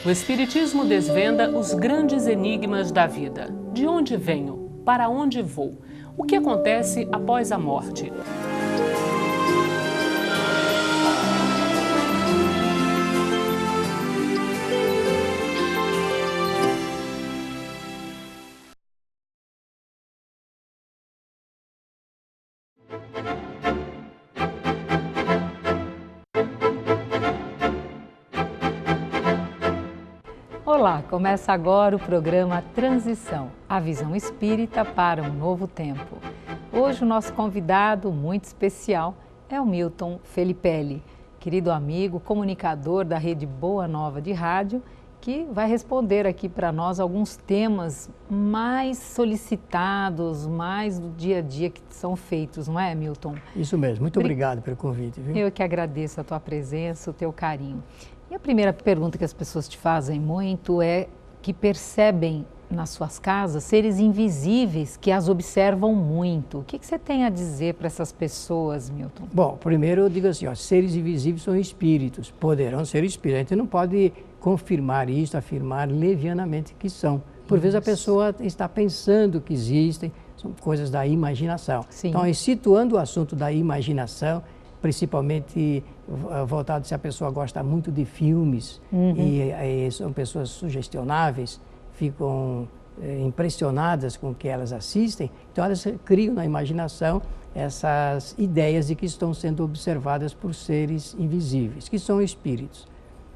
O Espiritismo desvenda os grandes enigmas da vida. De onde venho? Para onde vou? O que acontece após a morte? Olá, começa agora o programa Transição, a visão espírita para um novo tempo. Hoje o nosso convidado muito especial é o Milton Felipelli, querido amigo, comunicador da Rede Boa Nova de Rádio, que vai responder aqui para nós alguns temas mais solicitados, mais do dia a dia que são feitos, não é, Milton? Isso mesmo, muito obrigado pelo convite. Viu? Eu que agradeço a tua presença, o teu carinho. E a primeira pergunta que as pessoas te fazem muito é que percebem nas suas casas seres invisíveis que as observam muito. O que você tem a dizer para essas pessoas, Milton? Bom, primeiro eu digo assim, ó, seres invisíveis são espíritos, poderão ser espíritos. A gente não pode confirmar isso, afirmar levianamente que são. Por vezes a pessoa está pensando que existem, são coisas da imaginação. Sim. Então, situando o assunto da imaginação, principalmente voltado se a pessoa gosta muito de filmes e são pessoas sugestionáveis, ficam impressionadas com o que elas assistem, então elas criam na imaginação essas ideias de que estão sendo observadas por seres invisíveis, que são espíritos.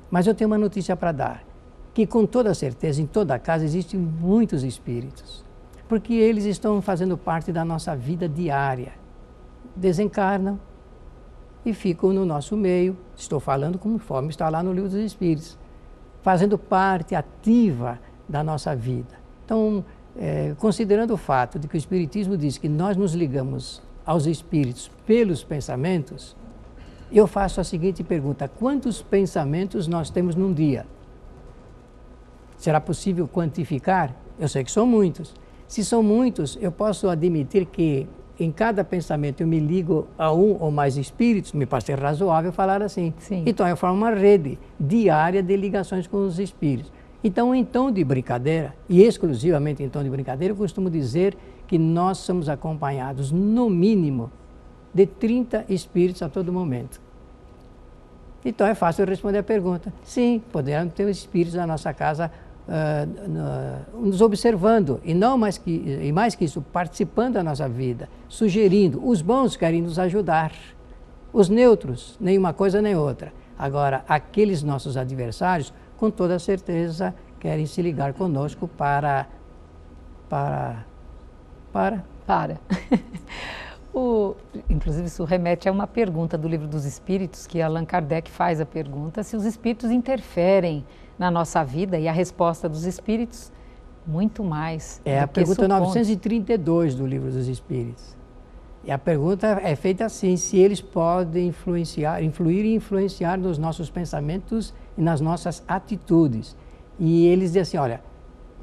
Mas eu tenho uma notícia para dar, que com toda certeza em toda casa existem muitos espíritos, porque eles estão fazendo parte da nossa vida diária, desencarnam e ficam no nosso meio, estou falando conforme está lá no Livro dos Espíritos, fazendo parte ativa da nossa vida. Então, considerando o fato de que o Espiritismo diz que nós nos ligamos aos espíritos pelos pensamentos, eu faço a seguinte pergunta: quantos pensamentos nós temos num dia? Será possível quantificar? Eu sei que são muitos. Se são muitos, eu posso admitir que em cada pensamento eu me ligo a um ou mais espíritos, me parece razoável falar assim. Sim. Então eu formo uma rede diária de ligações com os espíritos. Então, em tom de brincadeira, e exclusivamente em tom de brincadeira, eu costumo dizer que nós somos acompanhados, no mínimo, de 30 espíritos a todo momento. Então é fácil responder a pergunta. Sim, poderão ter espíritos na nossa casa nos observando, e mais que isso, participando da nossa vida, sugerindo. Os bons querem nos ajudar, os neutros, nem uma coisa nem outra. Agora, aqueles nossos adversários, com toda certeza, querem se ligar conosco para. Inclusive, isso remete a uma pergunta do Livro dos Espíritos, que Allan Kardec faz a pergunta se os espíritos interferem na nossa vida, e a resposta dos espíritos, muito mais. É a pergunta 932 do Livro dos Espíritos. E a pergunta é feita assim: se eles podem influir e influenciar nos nossos pensamentos e nas nossas atitudes. E eles dizem assim: olha,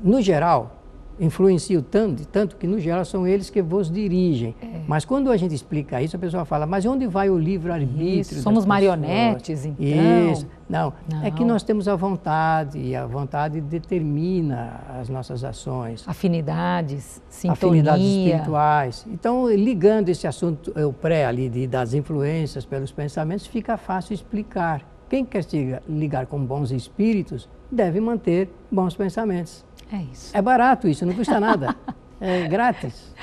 no geral, influenciam tanto que no geral são eles que vos dirigem. Mas quando a gente explica isso, a pessoa fala: mas onde vai o livre-arbítrio? Somos marionetes, então? Isso. Não, é que nós temos a vontade, e a vontade determina as nossas ações. Afinidades, sintonia. Afinidades espirituais. Então, ligando esse assunto, o pré ali das influências pelos pensamentos, fica fácil explicar. Quem quer se ligar com bons espíritos deve manter bons pensamentos. É isso. É barato isso, não custa nada. É grátis.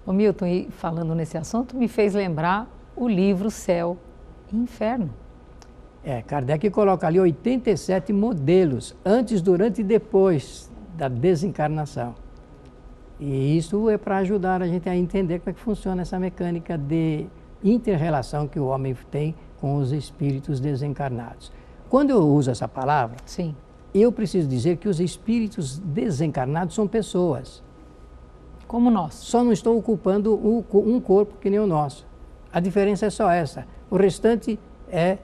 O Milton, e falando nesse assunto, me fez lembrar o livro Céu e Inferno. Kardec coloca ali 87 modelos, antes, durante e depois da desencarnação. E isso é para ajudar a gente a entender como é que funciona essa mecânica de inter-relação que o homem tem com os espíritos desencarnados. Quando eu uso essa palavra, sim, eu preciso dizer que os espíritos desencarnados são pessoas. Como nós. Só não estão ocupando um corpo que nem o nosso. A diferença é só essa. O restante é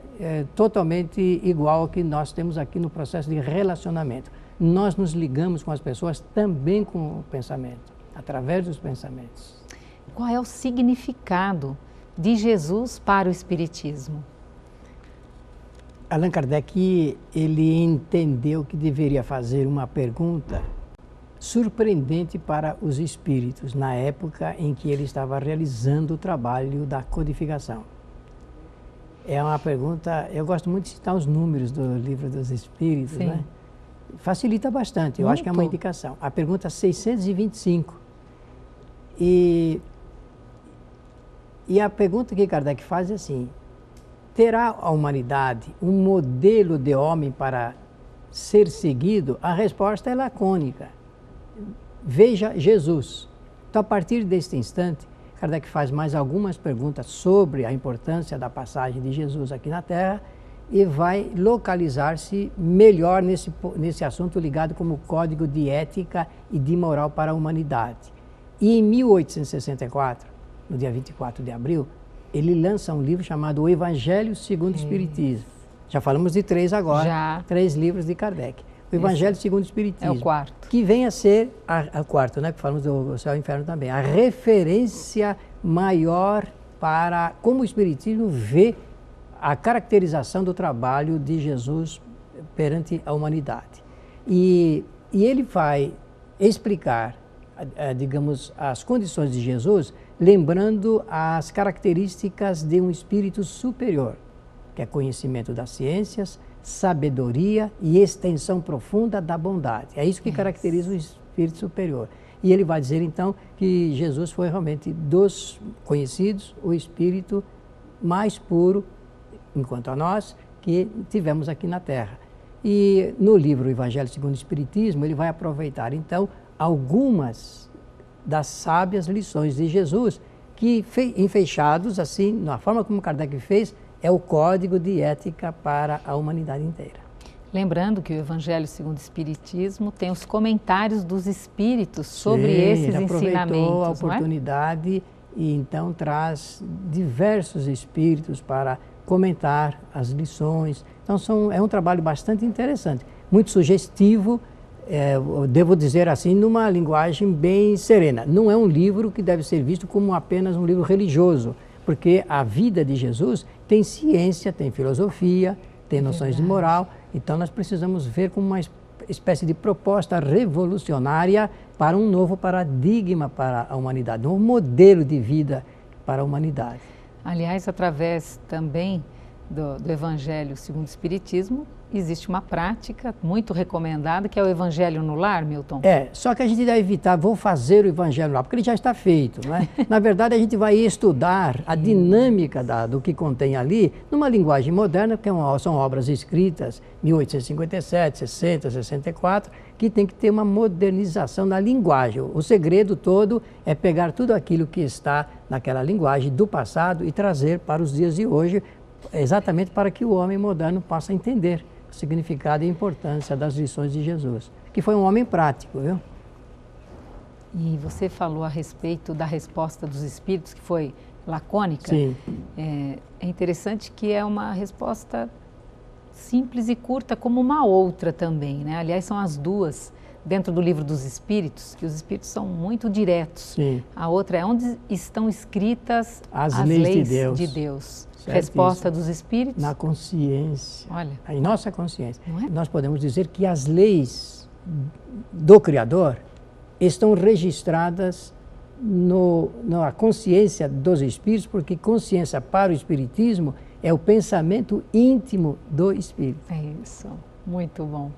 totalmente igual ao que nós temos aqui no processo de relacionamento. Nós nos ligamos com as pessoas também com o pensamento, através dos pensamentos. Qual é o significado de Jesus para o Espiritismo? Allan Kardec, ele entendeu que deveria fazer uma pergunta surpreendente para os espíritos na época em que ele estava realizando o trabalho da codificação. É uma pergunta, eu gosto muito de citar os números do Livro dos Espíritos, Sim. né? Facilita bastante, eu acho que é uma indicação. A pergunta 625. E a pergunta que Kardec faz é assim: terá a humanidade um modelo de homem para ser seguido? A resposta é lacônica. Veja Jesus. Então, a partir deste instante, Kardec faz mais algumas perguntas sobre a importância da passagem de Jesus aqui na Terra e vai localizar-se melhor nesse assunto ligado como código de ética e de moral para a humanidade. E em 1864, no dia 24 de abril, ele lança um livro chamado O Evangelho segundo o Espiritismo. Já falamos de 3 agora, Já. 3 livros de Kardec. O Evangelho segundo o Espiritismo. É o quarto. Que vem a ser, o quarto, né? Que falamos do Céu e Inferno também. A referência maior para como o Espiritismo vê a caracterização do trabalho de Jesus perante a humanidade. E ele vai explicar, digamos, as condições de Jesus, lembrando as características de um espírito superior, que é conhecimento das ciências, sabedoria e extensão profunda da bondade. É isso que caracteriza o espírito superior. E ele vai dizer, então, que Jesus foi realmente, dos conhecidos, o espírito mais puro, enquanto a nós, que tivemos aqui na Terra. E no livro Evangelho segundo o Espiritismo, ele vai aproveitar, então, algumas das sábias lições de Jesus, que, enfechados, assim, na forma como Kardec fez, é o código de ética para a humanidade inteira. Lembrando que o Evangelho segundo o Espiritismo tem os comentários dos espíritos sobre esses ele ensinamentos. Aproveitou a oportunidade e então traz diversos espíritos para comentar as lições. Então é um trabalho bastante interessante, muito sugestivo, devo dizer assim, numa linguagem bem serena. Não é um livro que deve ser visto como apenas um livro religioso, porque a vida de Jesus tem ciência, tem filosofia, tem noções de moral. Então nós precisamos ver como uma espécie de proposta revolucionária para um novo paradigma para a humanidade, um modelo de vida para a humanidade. Aliás, através também do Evangelho segundo o Espiritismo, existe uma prática muito recomendada, que é o Evangelho no Lar, Milton. Só que a gente deve evitar, vou fazer o Evangelho no Lar, porque ele já está feito, não é? Na verdade, a gente vai estudar a dinâmica do que contém ali, numa linguagem moderna, porque são obras escritas em 1857, 60, 64, que tem que ter uma modernização da linguagem. O segredo todo é pegar tudo aquilo que está naquela linguagem do passado e trazer para os dias de hoje, exatamente para que o homem moderno possa entender o significado e a importância das lições de Jesus, que foi um homem prático, viu? E você falou a respeito da resposta dos espíritos, que foi lacônica. Sim. É interessante que é uma resposta simples e curta, como uma outra também, né? Aliás, são as duas dentro do Livro dos Espíritos, que os espíritos são muito diretos. Sim. A outra é onde estão escritas as leis de Deus. Certíssimo. Resposta dos espíritos? Na consciência. Olha. Em nossa consciência. Não é? Nós podemos dizer que as leis do Criador estão registradas na consciência dos espíritos, porque consciência para o espiritismo é o pensamento íntimo do espírito. É isso, muito bom.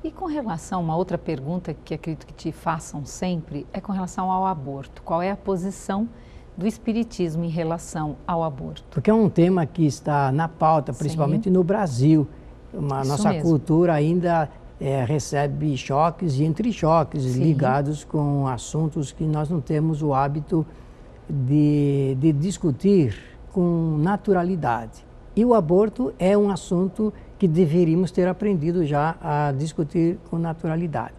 E com relação a uma outra pergunta que acredito que te façam sempre, é com relação ao aborto. Qual é a posição do espiritismo em relação ao aborto? Porque é um tema que está na pauta, principalmente no Brasil. Nossa cultura ainda recebe choques e entre-choques ligados com assuntos que nós não temos o hábito de discutir com naturalidade. E o aborto é um assunto que deveríamos ter aprendido já a discutir com naturalidade.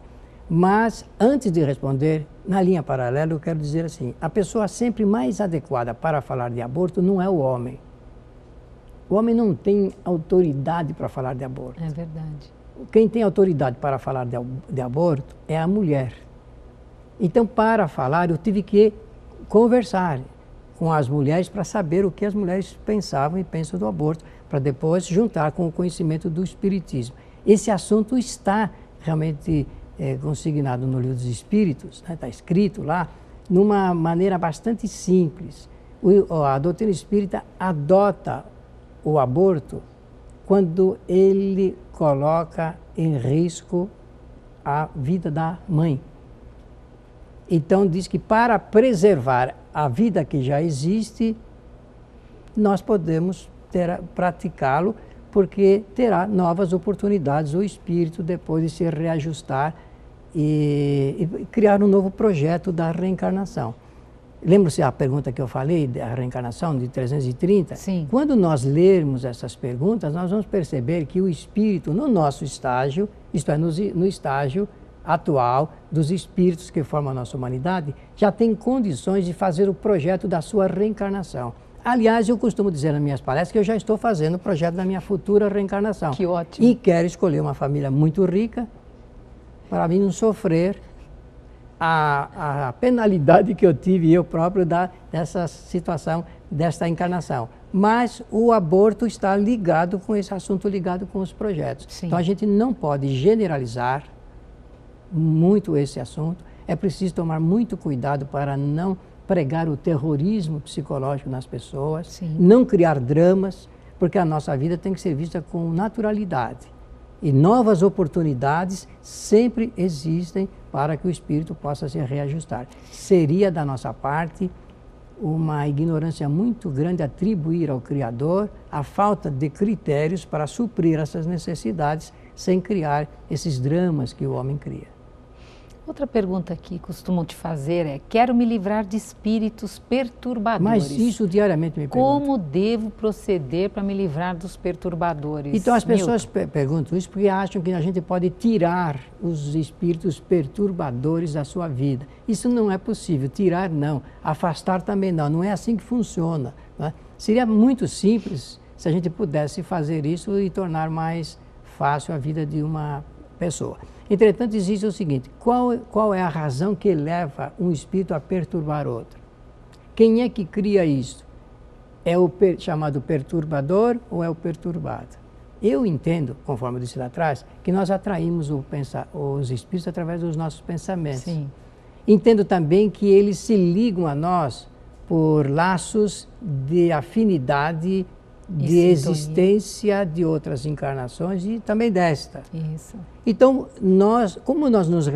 Mas, antes de responder, na linha paralela, eu quero dizer assim, a pessoa sempre mais adequada para falar de aborto não é o homem. O homem não tem autoridade para falar de aborto. É verdade. Quem tem autoridade para falar de aborto é a mulher. Então, para falar, eu tive que conversar com as mulheres para saber o que as mulheres pensavam e pensam do aborto, para depois juntar com o conhecimento do Espiritismo. Esse assunto está realmente consignado no Livro dos Espíritos, né? Está escrito lá, numa maneira bastante simples. A doutrina espírita adota o aborto quando ele coloca em risco a vida da mãe. Então diz que para preservar a vida que já existe, nós podemos praticá-lo, porque terá novas oportunidades o espírito depois de se reajustar e criar um novo projeto da reencarnação. Lembra-se a pergunta que eu falei, da reencarnação de 330? Sim. Quando nós lermos essas perguntas, nós vamos perceber que o espírito, no nosso estágio, isto é, no estágio atual dos espíritos que formam a nossa humanidade, já tem condições de fazer o projeto da sua reencarnação. Aliás, eu costumo dizer nas minhas palestras que eu já estou fazendo o projeto da minha futura reencarnação. Que ótimo. E quero escolher uma família muito rica para mim não sofrer a penalidade que eu tive eu próprio dessa situação, desta encarnação. Mas o aborto está ligado com esse assunto, ligado com os projetos. Sim. Então a gente não pode generalizar muito esse assunto. É preciso tomar muito cuidado para não pregar o terrorismo psicológico nas pessoas, Sim. não criar dramas, porque a nossa vida tem que ser vista com naturalidade. E novas oportunidades sempre existem para que o espírito possa se reajustar. Seria da nossa parte uma ignorância muito grande atribuir ao Criador a falta de critérios para suprir essas necessidades sem criar esses dramas que o homem cria. Outra pergunta que costumam te fazer é: quero me livrar de espíritos perturbadores. Mas isso diariamente me perguntam. Como devo proceder para me livrar dos perturbadores? Então as pessoas perguntam isso porque acham que a gente pode tirar os espíritos perturbadores da sua vida. Isso não é possível. Tirar não, afastar também não. Não é assim que funciona, né? Seria muito simples se a gente pudesse fazer isso e tornar mais fácil a vida de uma pessoa. Entretanto, existe o seguinte: qual é a razão que leva um espírito a perturbar outro? Quem é que cria isso? É o chamado perturbador ou é o perturbado? Eu entendo, conforme eu disse lá atrás, que nós atraímos os espíritos através dos nossos pensamentos. Sim. Entendo também que eles se ligam a nós por laços de afinidade, de existência de outras encarnações e também desta. Isso. Então, como nós nos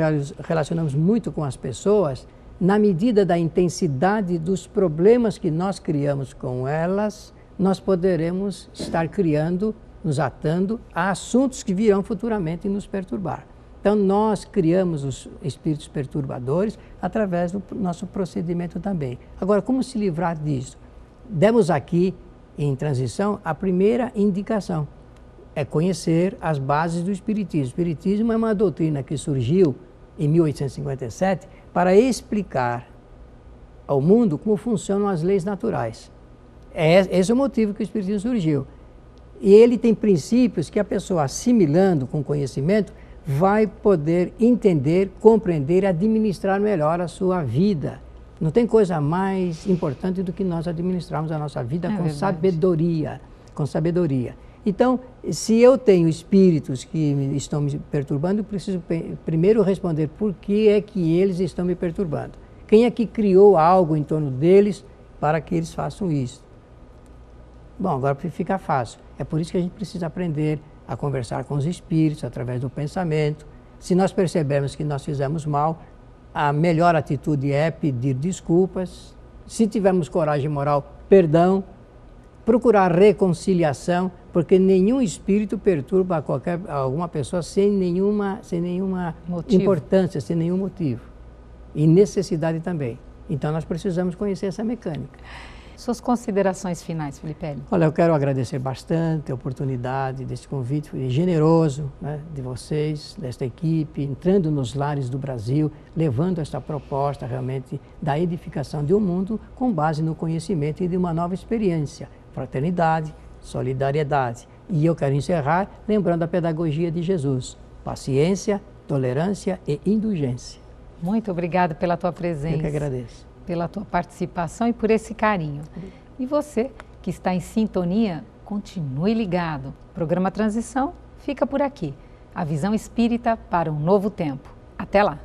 relacionamos muito com as pessoas, na medida da intensidade dos problemas que nós criamos com elas, nós poderemos estar criando, nos atando a assuntos que virão futuramente nos perturbar. Então, nós criamos os espíritos perturbadores através do nosso procedimento também. Agora, como se livrar disso? Demos aqui, em transição, a primeira indicação é conhecer as bases do Espiritismo. O Espiritismo é uma doutrina que surgiu em 1857 para explicar ao mundo como funcionam as leis naturais. Esse é o motivo que o Espiritismo surgiu. E ele tem princípios que a pessoa, assimilando com conhecimento, vai poder entender, compreender e administrar melhor a sua vida. Não tem coisa mais importante do que nós administrarmos a nossa vida com sabedoria, Então, se eu tenho espíritos que estão me perturbando, eu preciso primeiro responder por que é que eles estão me perturbando. Quem é que criou algo em torno deles para que eles façam isso? Bom, agora fica fácil. É por isso que a gente precisa aprender a conversar com os espíritos através do pensamento. Se nós percebermos que nós fizemos mal, a melhor atitude é pedir desculpas. Se tivermos coragem moral, perdão. Procurar reconciliação, porque nenhum espírito perturba alguma pessoa sem nenhuma importância, sem nenhum motivo. E necessidade também. Então nós precisamos conhecer essa mecânica. Suas considerações finais, Filipelli? Olha, eu quero agradecer bastante a oportunidade desse convite generoso, né, de vocês, desta equipe, entrando nos lares do Brasil, levando esta proposta realmente da edificação de um mundo com base no conhecimento e de uma nova experiência, fraternidade, solidariedade. E eu quero encerrar lembrando a pedagogia de Jesus: paciência, tolerância e indulgência. Muito obrigada pela tua presença. Eu que agradeço. Pela tua participação e por esse carinho. E você que está em sintonia continue ligado. O programa Transição fica por aqui. A visão espírita para um novo tempo. Até lá!